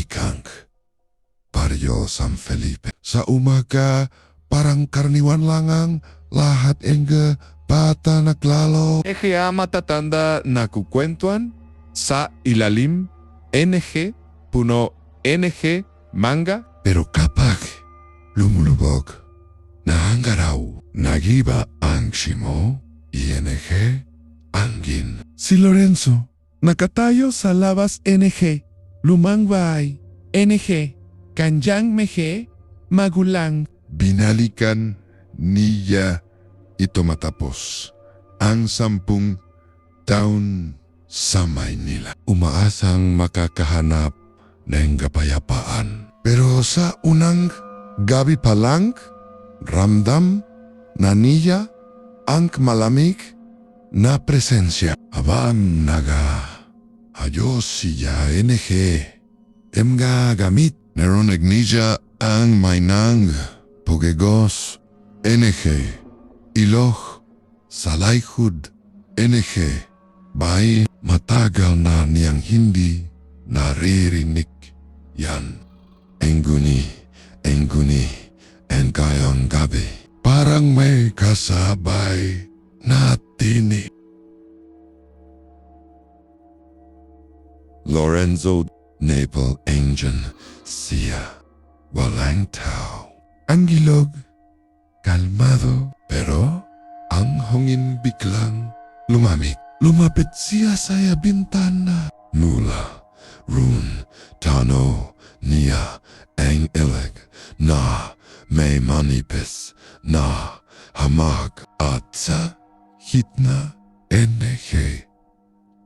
tahimik Barrio San Felipe. Sa umaga, parang karniwan langang, lahat engga bata naglalo. Kaya matatanda na kukwentuhan sa ilalim NG, puno NG, manga. Pero kapag lumulubog na ang araw, nagiba ang simo, ING, angin. Si Lorenzo, nakatayo sa labas NG, lumangbay, NG, kanjang mehe, magulang. Binalikan niya ito matapos ang 10 taon sa Maynila. Umaasang makakahanap ng kapayapaan. Pero sa unang gabi pa lang, ramdam na niya ang malamig na presensya. Habang ayos siya NG, emga gamit. Narinig niya ang mainang pugegos NG, ilog sa likod NG. Bay matagal na niyang hindi naririnig yan. Enguni, engayong gabi. Parang may kasabay na tinig. Lorenzo Naval Engine siya. Walang tao. Ang ilog, kalmado, pero ang hangin biglang lumamig. Lumapit siya sa bintana. Mula, roon, tano, niya, ang ilig na may manipis na hamag at sa hitna NG,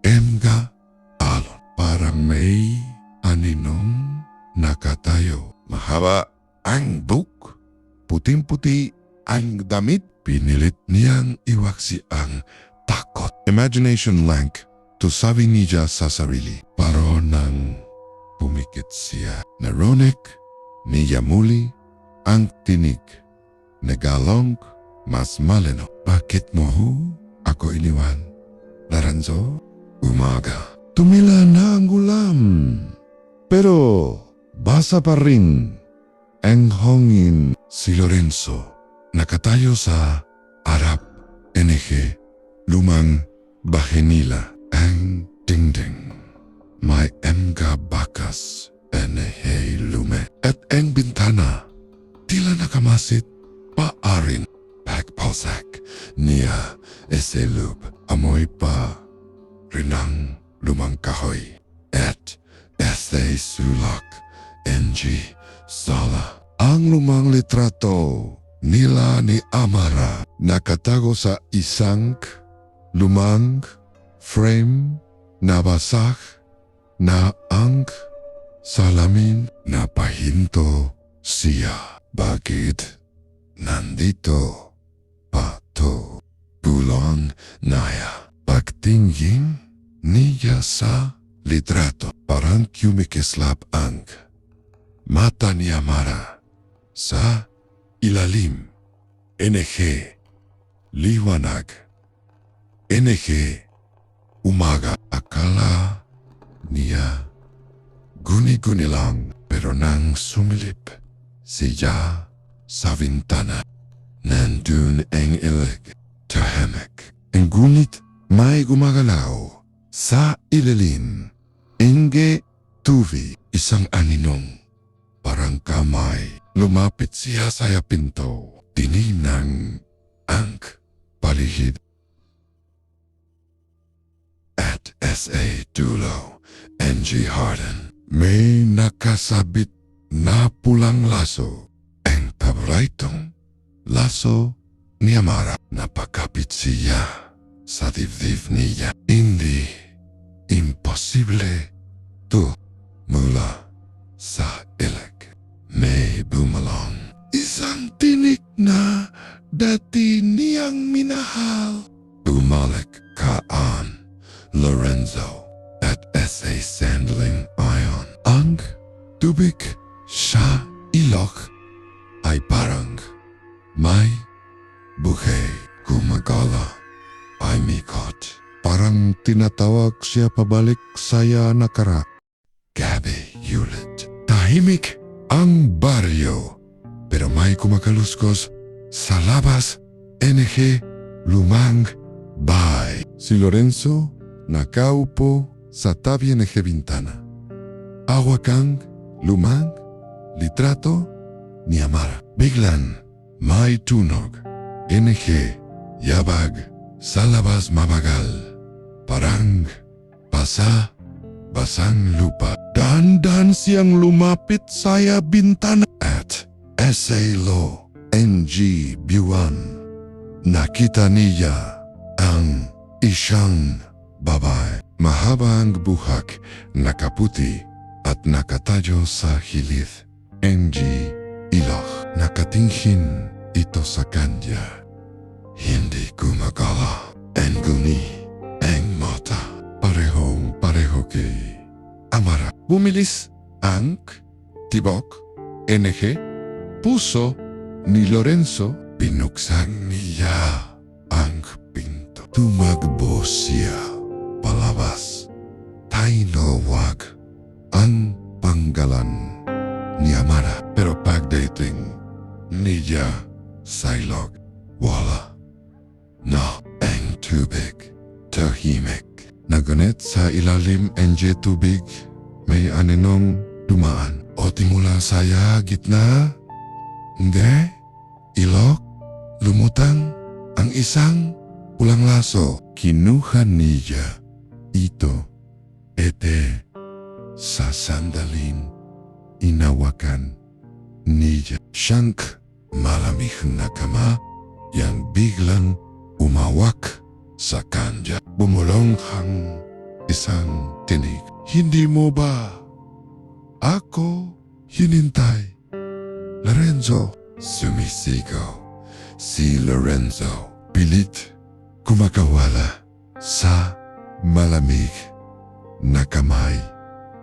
emga alon. Parang may aninong nakatayo. Mahaba ang buhok, puting-puti ang damit. Pinilit niyang iwaksi ang takot. Imagination lank to sabi niya sa sarili. Paro nang pumikit siya. Narinig niya muli ang tinig. Nagalong mas malino. Bakit mo ako iniwan? Lorenzo? Umaga. Tumila na ang ulam. Pero basa pa rin ang hangin. Si Lorenzo nakatayo sa harap NG, lumang bahay nila. Ang dingding may emga bakas NG lume. At ang bintana tila nakamasit paarin. Pagpalsak niya eselub amoy pa rinang lumang kahoy. At essay sulak NG sala. Ang lumang litrato nila ni Amara nakatago sa isang lumang frame na basag na ang salamin. Napahinto siya. Bakit nandito pa to? Bulong naya. Pagtingin niya sa litrato, parang kumikislap ang mata ni Amara. Sa ilalim, NG, liwanag, NG, umaga. Akala niya guni-guni lang, pero nang sumilip siya sa bintana, nandun ang ilig, tahimik. Ngunit may gumagalaw sa ilalim. NG, tuvi, isang aninong, parang kamay. Lumapit siya sa pinto. Tinignan ang paligid. At SA dulo, NG Harden, may nakasabit na pulang laso. Ang paboritong laso ni Amara. Napakapit siya sa dibdib niya. Hindi imposible to mula sa ilig. May bumalong isang tinig na dati niyang minahal. Bumalik kaan Lorenzo at SA Sandling Ion. Ang tubig sa ilog ay parang may buhay. Gumagala ay mikot. Parang tinatawag siya pabalik saya nakara. Gabi ulit. Tahimik ang baryo, pero may kumakaluskos sa labas. NG lumang bahay. Si Lorenzo nakaupo sa tabi ng bintana. Awakang lumang litrato ni Amara. Biglan may tunog. NG yabag sa labas mabagal. Parang basang lupa. Dandan siyang lumapit sa bintana at SALO NG Buwan. Nakita niya ang isang babae. Mahaba ang buhok, nakaputi at nakatayo sa gilid. NG ilok. Nakatingin ito sa kanya. Hindi gumagala. Guni ang mata. Pareho kay Amara. Bumilis ang tibok, NG, puso ni Lorenzo. Binuksan niya ang pinto. Tumakbo siya palabas. Tinawag ang panggalan ni Amara. Pero pagdating niya sa ilog, wala na ang tubig. Tahimik. Nagunit sa ilalim ng tubig, may aninong dumaan. O timula saya gitna? Hindi. Ilog? Lumutang ang isang pulang laso. Kinuha niya ito. Ete sa sandaling inawakan niya. Siyang malamig na kama yang biglang umawak sa kanya. Bumulong ang isang tinig. Hindi mo ba ako hinintay? Lorenzo. Sumisigaw si Lorenzo. Pilit kumakawala sa malamig na kamay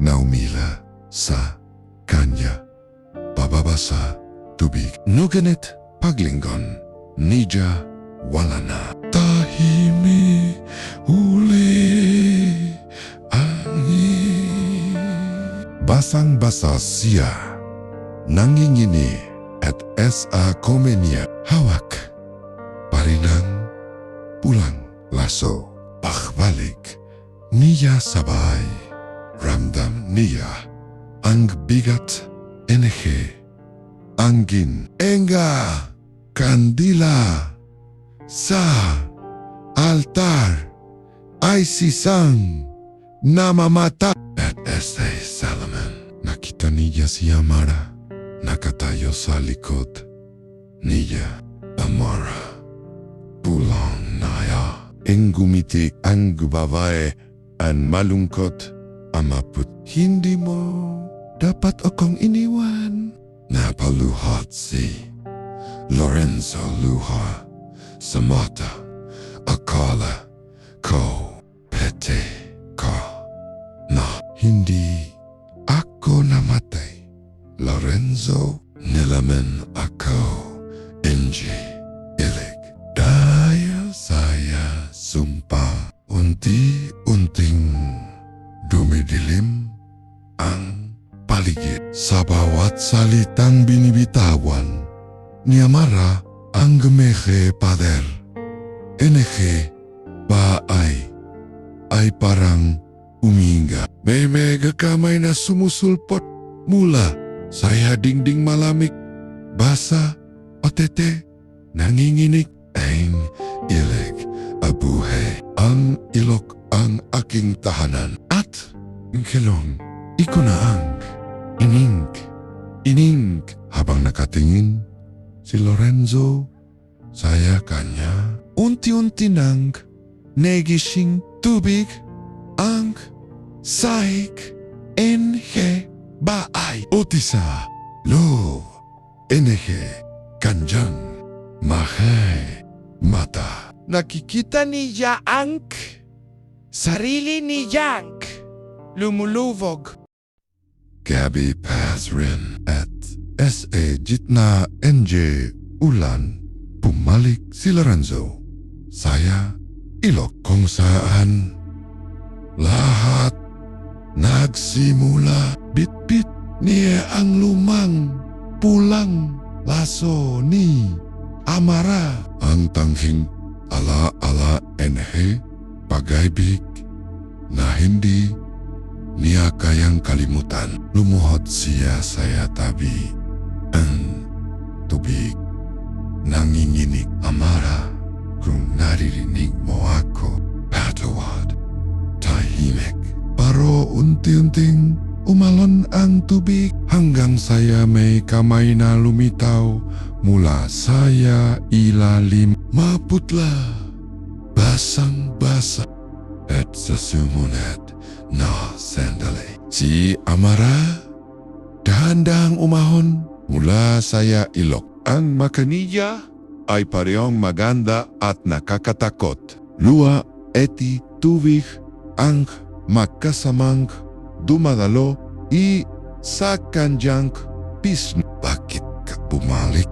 na umila sa kanya. Pababa sa tubig. Nuganit paglingon. Niya wala na. Tahimik uli angin. Basang-basa siya. Nangingini at sa komenya. Hawak pa rin ang pulang laso. Pagbalik niya sabay. Ramdam niya ang bigat. NG angin. Enga kandila sa altar ay sisang namamata. At Estay Salaman. Nakita niya si Amara. Nakatayo sa likod niya. Amara. Pulang naya. Gumiti ang babae. Ang malungkot. Amaput. Hindi mo dapat akong iniwan. Napaluhat si Lorenzo luha sa mata. Akala ko pete ka na hindi ako namatay. Lorenzo, nilaman ako. NG ilig. Dahil saya sumpa. Unti-unting dumidilim ang paligid. Sa bawat salitang binibitawan ni Amara ang gemehe pader. NG ba ay parang uminga. May mega kamay na sumusulpot mula sa dingding malamig. Basa o tete nanginginig ang ilig. Abuhay ang ilok ang aking tahanan. At kilong ikunaang ining habang nakatingin si Lorenzo saya kanya. Unti-unti nang negising tubig ang sahig. NG baay. Utisa lo NG kanjang mahay mata. Nakikita niya ang sarili ni Yank lumuluvog. Gabi Pazrin at SA Gitna NJ Ulan. Pumalik si Lorenzo. Saya ilok kung saan lahat nagsimula. Bit-bit Nia ang lumang pulang laso ni Amara. Ang tanging ala-ala NH pag-ibig na hindi niya kayang kalimutan. Lumuhod siya saya tabi ang tubig. Nanginginig, Amara, kung naririnig mo ako, patawad. Tahimik. Pero unti-unting umalon ang tubig hanggang saya may kamay na lumitaw mula saya ilalim. Maputla, basang-basa at sa sumunod na sandali. Si Amara dahan-dahang umahon mula saya ilok. Ang makanilya ay parehong maganda at nakakatakot. Lua eti tubig ang magkasamang dumadalo sa kanyang pisngi. Bakit ka bumalik,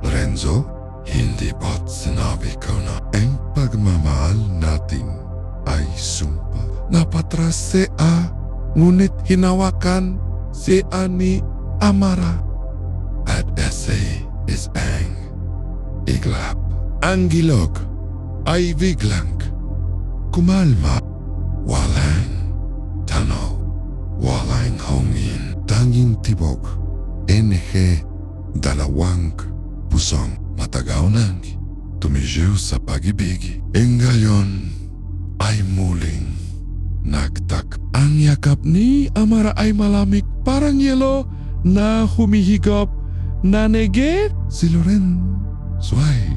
Lorenzo? Hindi ba't sinabi ko na ang pagmamahal natin ay sumpa? Napatras siya, ngunit hinawakan siya ni Amara. At ese is ang iglap. Ang gilog ay biglang kumalma. Walang tanaw, walang hangin. Tanging tibok, NH, dalawang pusong matagaw nang tumijiw sa pag-ibig. Ngayon ay muling nagtak. Ang yakap ni Amara ay malamig, parang yelo na humihigop. Nanegit si Lorenzo ay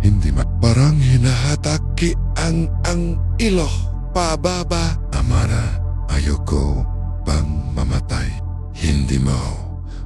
hindi parang hinahataki ang ilo pababa. Amara, ayoko pang mamatay. Hindi mo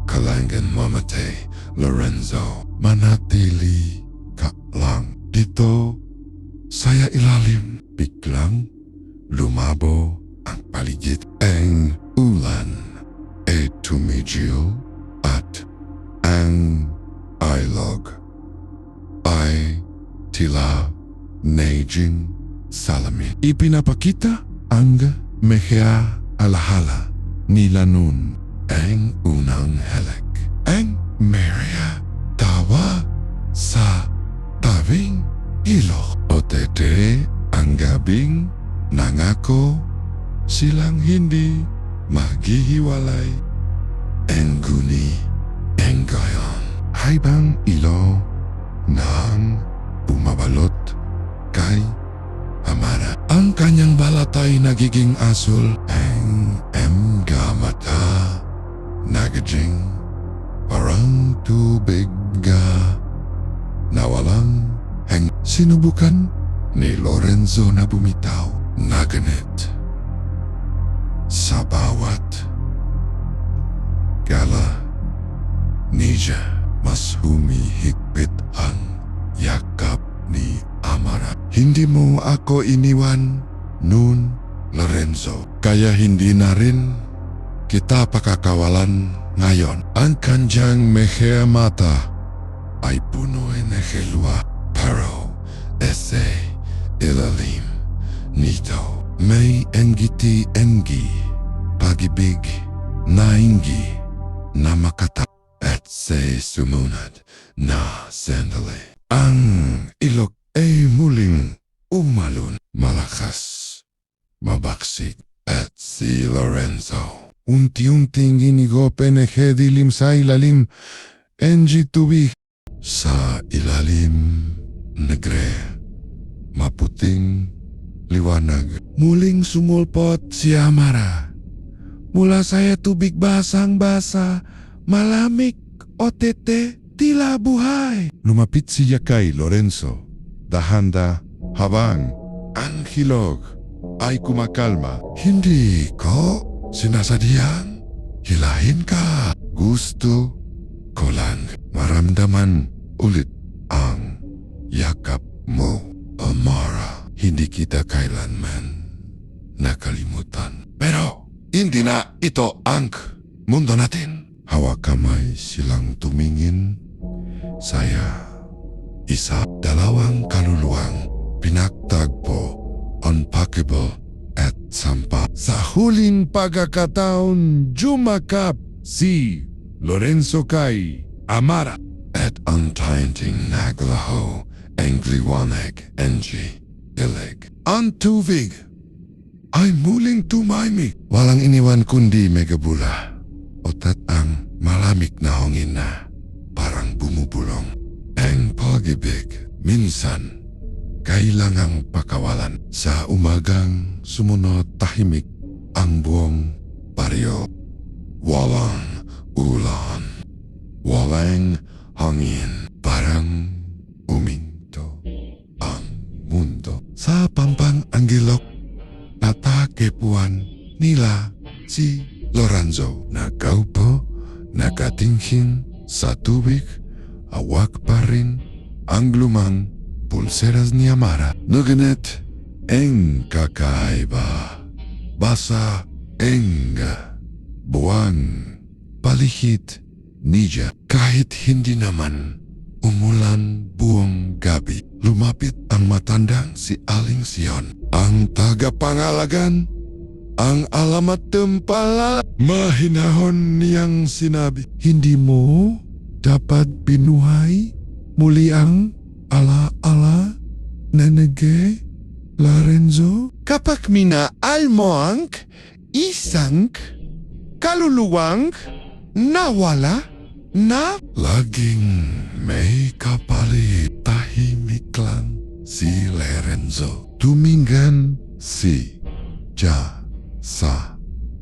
kailangan mamatay, Lorenzo. Manatili ka lang dito saya ilalim. Biglang lumabo ang paligid. Ang ulan ay tumigil at ang ilog ay tila naging salamin. Ipinapakita ang mehya alahala nila nun. Ang unang halak. Ang Maria tawa sa tabing ilog. Otete ang gabing nangako silang hindi maghihiwalay. Ang guni ang gayon habang ilo nang bumabalot kay Amara. Ang kanyang balat ay nagiging asul. Ang mata nagiging parang tubig na walang hang. Sinubukan ni Lorenzo na bumitaw na ganit sa bawat gala niya. Mas humihigpit ang yakap ni Amara. Hindi mo ako iniwan noon, Lorenzo. Kaya hindi na rin kita pakakawalan ngayon. Ang kanyang mehya mata ay puno ng helwa. Pero ese ilalim nito may engi pag-ibig na ingi na makata. At sa sumunod na sandali, ang ilog ay muling umalon. Malakas, mabaksik, at si Lorenzo unti-unting inigop NH dilim sa ilalim. NG tubig sa ilalim negre maputing liwanag. Muling sumulpot si Amara. Mula saya tubig basang-basa, malamig, otete, tila buhay. Lumapit siya kay Lorenzo. Dahanda habang ang hilog ay kumakalma. Hindi ko sinasadyang hilahin ka. Gusto ko lang maramdaman ulit ang yakap mo, Amara. Hindi kita kailanman nakalimutan. Pero hindi na ito ang mundo natin. Hawak kamay silang tumingin. Saya, isa, dalawang kaluluwang pinagtagpo, unpackable at sampa. Sa huling pagkakataon, jumakap si Lorenzo kay Amara. At ang tainting naglaho ang liwanag NG ilig. Ang tubig ay muling tumahimik. Walang iniwan kundi megabula. Otat ang malamig na hangin na parang bumubulong. Ang pag-ibig minsan kailangang pakawalan. Sa umagang sumunod tahimik ang buong baryo. Walang ulan, walang hangin, parang uminto ang mundo. Sa pampang anggilok, natakepuan nila si Lorenzo. Nakaupo, nakatingin sa tubig, awak pa rin ang lumang pulseras ni Amara. Nuganet, ang kakaiba, basa ang buwan, palihit niya. Kahit hindi naman umulan buong gabi, lumapit ang matandang si Aling Sion. Ang tagapangalagan, ang alamat tempala. Mahinahon niyang sinabi, hindi mo dapat binuhay muli ang ala-ala na nage Lorenzo? Kapag minaan mo ang isang kaluluwang nawala na Laging may kapalit. Tahimik lang si Lorenzo. Tumingan si Ja sa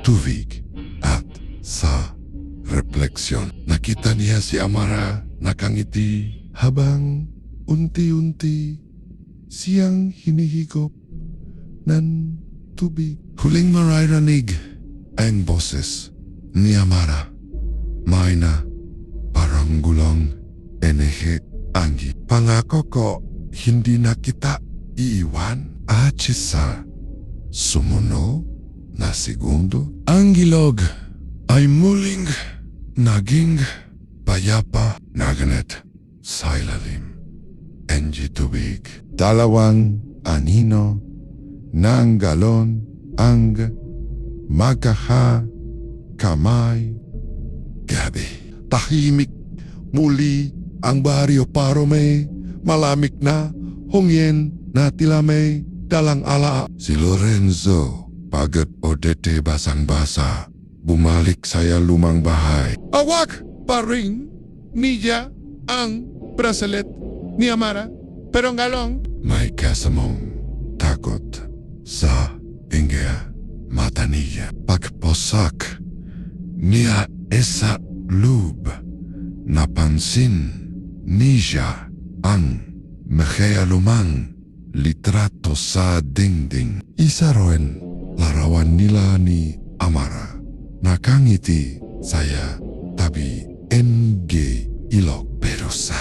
tubig at sa refleksyon. Nakita niya si Amara nakangiti habang unti-unti siyang hinihigop ng tubig. Huling maririnig ang boses ni Amara. May na parang gulong enerhe anggi. Pangako ko hindi na kita iiwan. At sa sumunod na segundo, ang gilog ay muling naging payapa. Naganet sa ilalim NG tubig. Dalawang anino ng galon ang magkakamay. Gabi, tahimik muli ang baryo paro may malamig na hungin na tila may dalang ala. Si Lorenzo, pagod odete basang-basa, bumalik saya lumang bahay. awak pa rin niya ang bracelet ni Amara. Pero ngalong May kasamong takot sa inga mata niya. Pagposak niya sa loob, napansin niya ang lumang litrato sa dingding. Isa rin larawan nila ni Amara. Nakangiti saya tabi NG ilog. Pero sa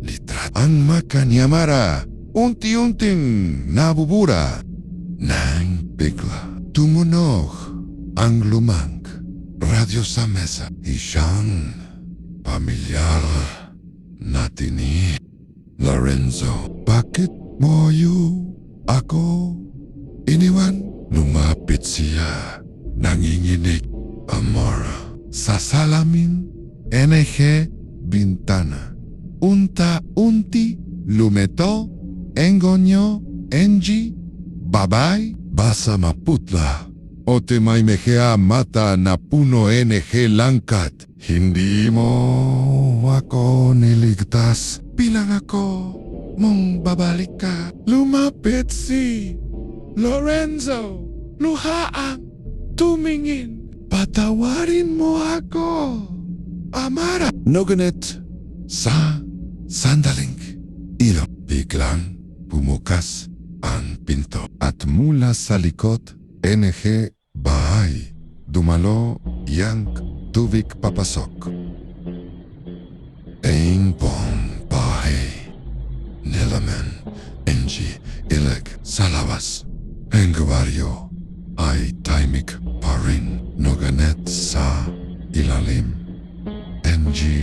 litrato, ang mata ni Amara unti-unting nabubura. Nang bigla tumunog ang lumang radyo sa mesa. Isang pamilyar natin ni Lorenzo. Bakit mo ako iniwan? Lumapit siya, nanginginig. Amara, sa salamin, NG bintana. Unta-unti, lumeto, engonyo, NG, babay, basa maputla. O te may mekea mata na puno NG langkat. Hindi mo ako niligtas. Bilang ako mong babalik ka. lumapit si Lorenzo, luhaang tumingin. Patawarin mo ako, Amara. Noganet sa sandaling ilo. Biglang bumukas ang pinto at mula sa likod NG bahay dumalo yang tubig papasok. Ang buong bahay nilaman NG ilig sa labas. Ang baryo ay tahimik pa rin. Noganet sa ilalim NG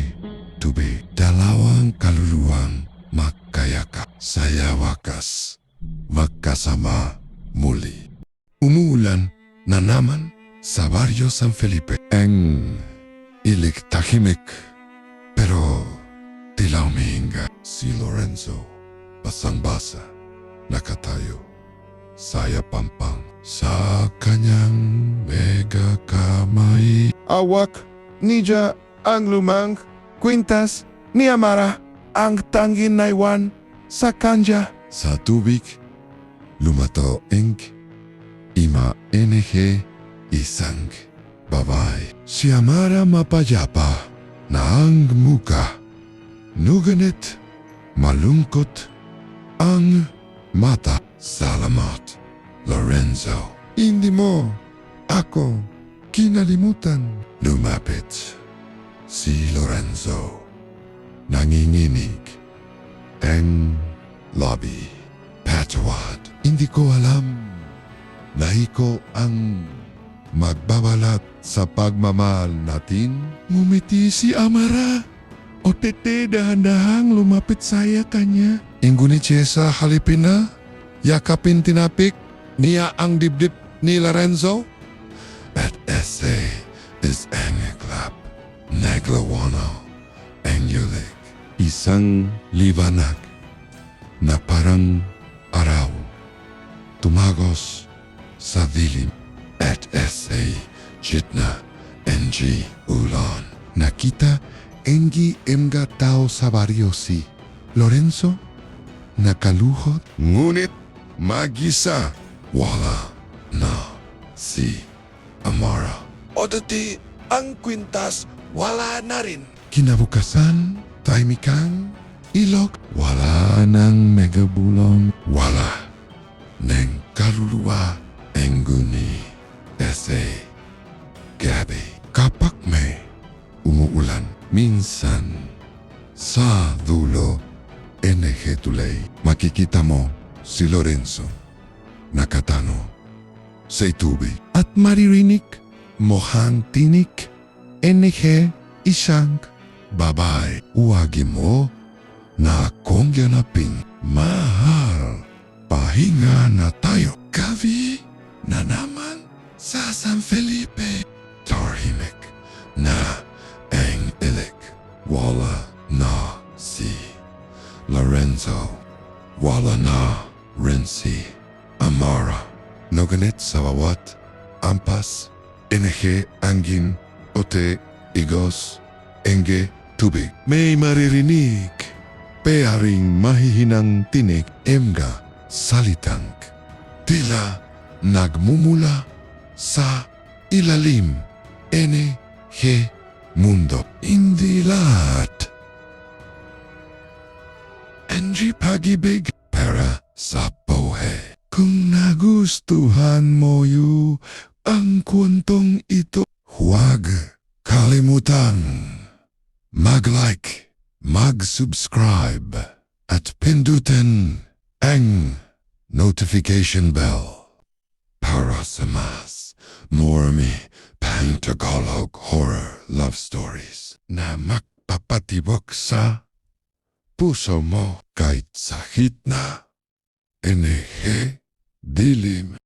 tubig. Dalawang kaluluwang magkayakap. Saya wakas magkasama muli. Umuulan na naman sa baryo San Felipe. Ang Tahimik, pero tila umihinga. Si Lorenzo, basang-basa, nakatayo, saya pampang sa kanyang mega kamay. Awak, Nija, ang lumang, kwintas, ni Amara, ang tanging naiwan, sa kanya. Sa tubig, lumato ink, ima NG, isang babae. Si Amara mapayapa na ang muka, nuganit, malungkot, ang mata. Salamat, Lorenzo. Hindi mo ako kinalimutan. Lumapit si Lorenzo. Nanginginig ang lobby. Patawad. Hindi ko alam na ikaw ang magbabalat sa pagmamahal natin. Ngumiti si Amara. O tete dahan-dahang lumapit saya kanya. Ingunit siya sa halipin na, yakapin tinapik niya ang dibdib ni Lorenzo. At ese is angiklap, naglawano, angulik, isang liwanag na parang araw, tumagos sa dilim. At ese jitna, NG ulan. Nakita, engi emga tao sa baryo si Lorenzo, nakaluhod, ngunit mag-isa, wala na si Amara. Odati, ang kwintas, wala na rin. Kinabukasan, tahimikang ilog, wala nang megabulong, wala nang kaluluwa, engguni, ese, gabi. Kapag may umuulan, minsan sa dulo, NG tulay, makikita mo si Lorenzo, nakatano sa tubig. At maririnig mo hang tinik, NG isang babae. Uwagi mo na kung ganapin, mahal, pahinga na tayo. Gabi na naman sa San Felipe. Tahimik na ang ilik. Wala na si Lorenzo. Wala na rin si Amara. Noganit sa bawat ampas, NG angin, ote, igos, enge, tubig. May maririnig, pearing mahihinang tinig, emga, salitang, tila nagmumula sa ilalim, NG, mundo. Hindi lahat. NG pag-ibig para sa buhay. Kung nagustuhan mo ang kwentong ito, huwag kalimutan mag-like, mag-subscribe, at pindutin ang notification bell para sa mas marami pang Tagalog horror love stories na magpapatibok sa puso mo kahit sakit na, NG, dilim.